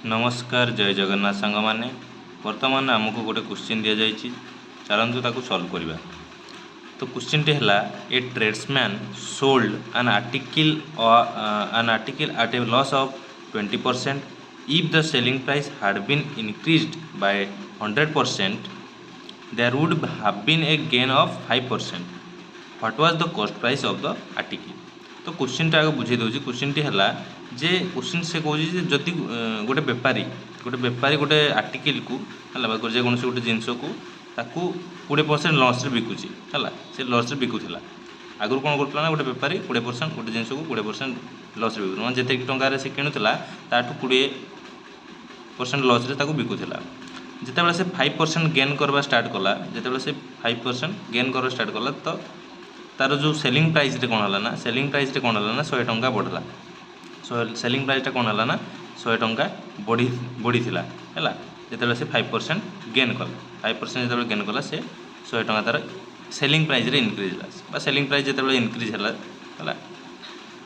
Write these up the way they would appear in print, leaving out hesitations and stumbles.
नमस्कार जय जगन्नाथ सांग मैंने बर्तमान आमको गोटे क्वेश्चन दि जाइए चलतु ताकू सॉल्व करवा। तो क्वेश्चन टी है a tradesman sold an article at a loss of 20% if the selling price had been increased by 100% there would have been a gain of 5%। What was the cost price of the article. तो question टा आगे बुझे दूसरी। Question टी है जे question से कौन जदि गोटे बेपारी गोटे आर्टिकल को है जेकोसी गोटे जिनस को ताकू 20% लॉस रे बिकुची है से लॉस रे बिकुला। आगुरी कौन करूला ना गोटे बेपारी 20% गोटे जिनस को 20% लॉस रे बिकुला जिते टंकार से किणुला ताठू 20% लॉस रे बिकुला। जितेबाला से 5% गेन करवा स्टार्ट कला जितेबाला से 5% गेन करवा स्टार्ट कला तो तार जो सेलिंग प्राइस रे कौन है ना सेलिंग प्राइस रे कौन है ना 100 टंका बढ़ला। सेलिंग प्राइसटा कौन है ना 100 टंका बढ़ी है जिते से 5% गेन कला 5% जो गेन कला से 100 टंका तार सेलिंग प्राइस रे इनक्रीज है सेलिंग प्राइस जो इनक्रीज है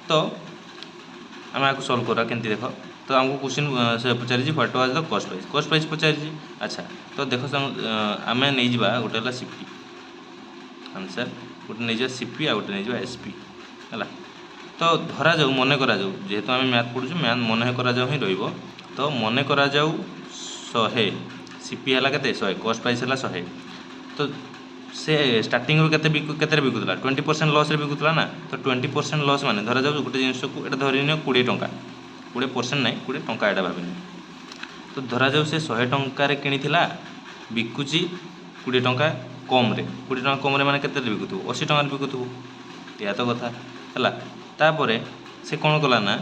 तो आम आपको सॉल्व करा केमती देख। तो आमको क्वेश्चन से पचारि what was the cost price पचारि। अच्छा तो देख आम नहीं गोटे सीपी आंसर गोटे नहीं सीपी आ गोटे नहीं एसपी है। तो धरा जाऊ मन करा जाऊ जेहेतु आम मैथ पढ़ुँ मैथ मन करा जाऊ ही रहिबो। तो मन करा जाऊ 100 सीपी है के 100 कॉस्ट प्राइस है 100 तो से स्टार्टिंग के बिकुला 20% लॉस रे बिकुला ना। तो 20% लॉस माने धरा जाऊ गोटे जिनस को ये धरी नि 20 टंका 20% ना 20 टंका यहाँ भाव। तो धरा जाऊ से 100 टंकार कि बिकुची 20 टंका कम रे 20 टंका कम रे माने केते बिकुथु 80 टंका बिकुथु या तो कथा है। तापर से कौन कला ना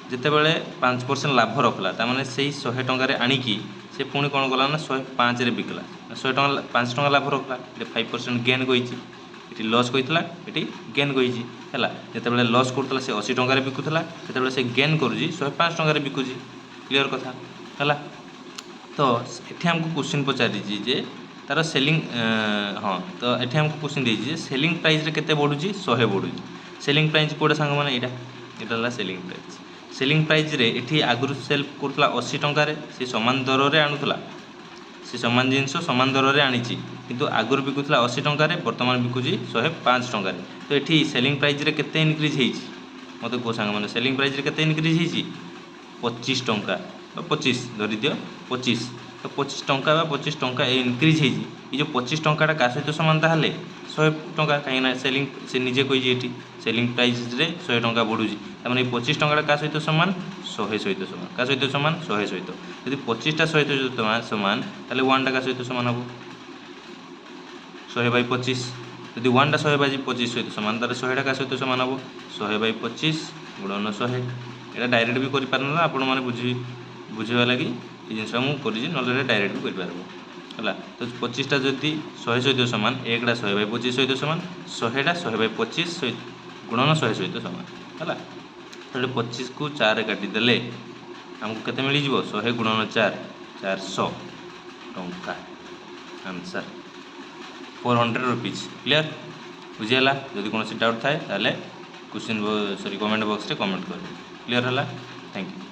जितेबाला 5% लाभ रखला ताने से 100 टंकार आणिकी से पुणी कौन कला ना 105 रे बिकला 100 टंका 5 टंका लाभ रखला 5% गेन गई ये लॉस कहीला ये गेन गई है जितेबाला लॉस करता से 80 टंकार बिकुला जितेबाला से गेन कर 105 टंकार बिकुची क्लीयर कथा है। तो ये आमको क्वेश्चन पचारि जे तार सेलिंग हाँ तो ये आमको क्वेश्चन दीजिए सेलिंग प्राइस रे केते बढ़ुची 100 बढ़ुची। सेलिंग प्राइस कोड़ा सांग मैंने यहाँ सेलिंग प्राइस रे एठी आगुरी सेल करथला 80 टंकार से समान दर रे आणुथला से समान जिनस समान दर रे आनीची किंतु आगुरी बिकुथला 80 टंकार वर्तमान बिकुची 105 टंकार। तो एठी सेलिंग प्राइस रे केते इनक्रीज हेची मते को सांग मैंने सेलिंग प्राइस रे केते इनक्रीज हेची 25 टंका 25 धरि दियो 25 तो 25 टंका 25 टंका इनक्रीज हेची ये जो 25 टंकाटा का सहित सामान ताहले 100 टंका कहीं सेलिंग से निजे कही ये सेलिंग प्राइस रे 100 टंका बढ़ुची तमाने 25 टंका का सहित सामान 100 सहित सामान का सहित सामान 100 सहित यदि 25टा सहित सामान ताले 1टा का सहित सामान हम 100/25 यदि 1टा 100/25 सहित सामान ताले 100टा का सहित सामान हम 100/25 गुणन 100 यहाँ डायरेक्ट भी कर पारना आपण मैंने बुझेगा लगी ये जिनस मुझे ना डायरेक्ट भी कर है। तो 25टा जदि 100 सहित सामान एकटा 100/25 सहित सामान 100टा 100/25 गुणन 100 सहित सामान है। तो 25 को 4 काटिदेले आमको केते मिल जिवो 100 गुणन 4 400 टंका आंसर 400 रुपीज क्लियर बुझीगला। जदि कौन डाउट थाए ताले क्वेश्चन सॉरी कमेंट बॉक्स रे कमेंट कर क्लियर है। Thank you.